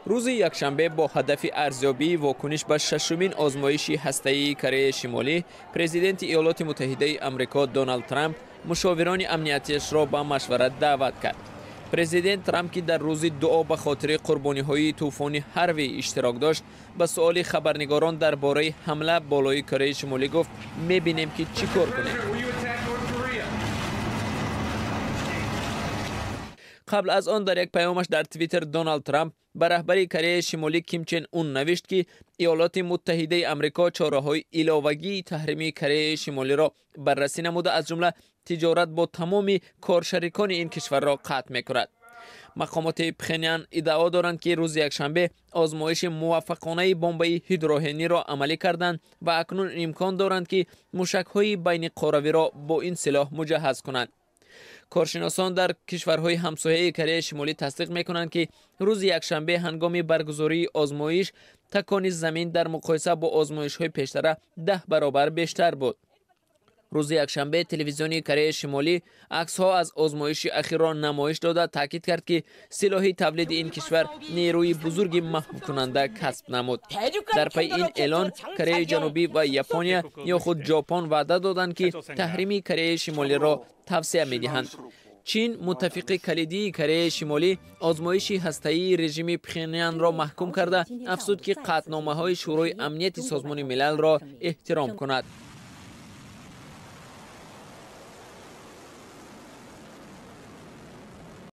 روز یکشنبه با هدف ارزیابی واکنش به ششمین آزمایش هسته‌ای کره شمالی، پرزیدنت ایالات متحده آمریکا دونالد ترامپ مشاوران امنیتیش را به مشورت دعوت کرد. پرزیدنت ترامپ که در روز دعا به خاطر قربانی‌های طوفان هاروی اشتراک داشت، به سؤال خبرنگاران درباره حمله بالای کره شمالی گفت: می‌بینیم که چیکار کنیم. قبل از آن در یک پیامش در توییتر دونالد ترامپ به رهبر کره شمالی کیم چن اون نوشت که ایالات متحده آمریکا چاره‌های علاوگی تحریمی کره شمالی را بررسی نموده، از جمله تجارت با تمام کارشریکان این کشور را قطع می‌کند. مقامات پخنیان ادعا دارند که روز یکشنبه آزمایش موفقانه بمب هیدروژنی را عملی کردند و اکنون امکان دارند که موشک‌های بین قاروی را با این سلاح مجهز کنند. کارشناسان در کشورهای همسایه کره شمالی تصدیق می‌کنند که روز یکشنبه هنگام برگزاری آزمایش تکان زمین در مقایسه با آزمایش‌های پیشتر 10 برابر بیشتر بود. روز یکشنبه تلویزیون کره شمالی عکس‌ها از آزمایش اخیر را نمایش داده تاکید کرد که سلاح تولید این کشور نیروی بزرگی محو کننده کسب نمود. در پی این اعلان کره جنوبی و ژاپن یا خود ژاپن وعده دادند که تحریم کره شمالی را توسعه می‌دهند. چین متفق کلیدی کره شمالی آزمایش هسته‌ای رژیم پخنیان را محکوم کرده افزود که قطعنامه‌های شورای امنیت سازمان ملل را احترام کند.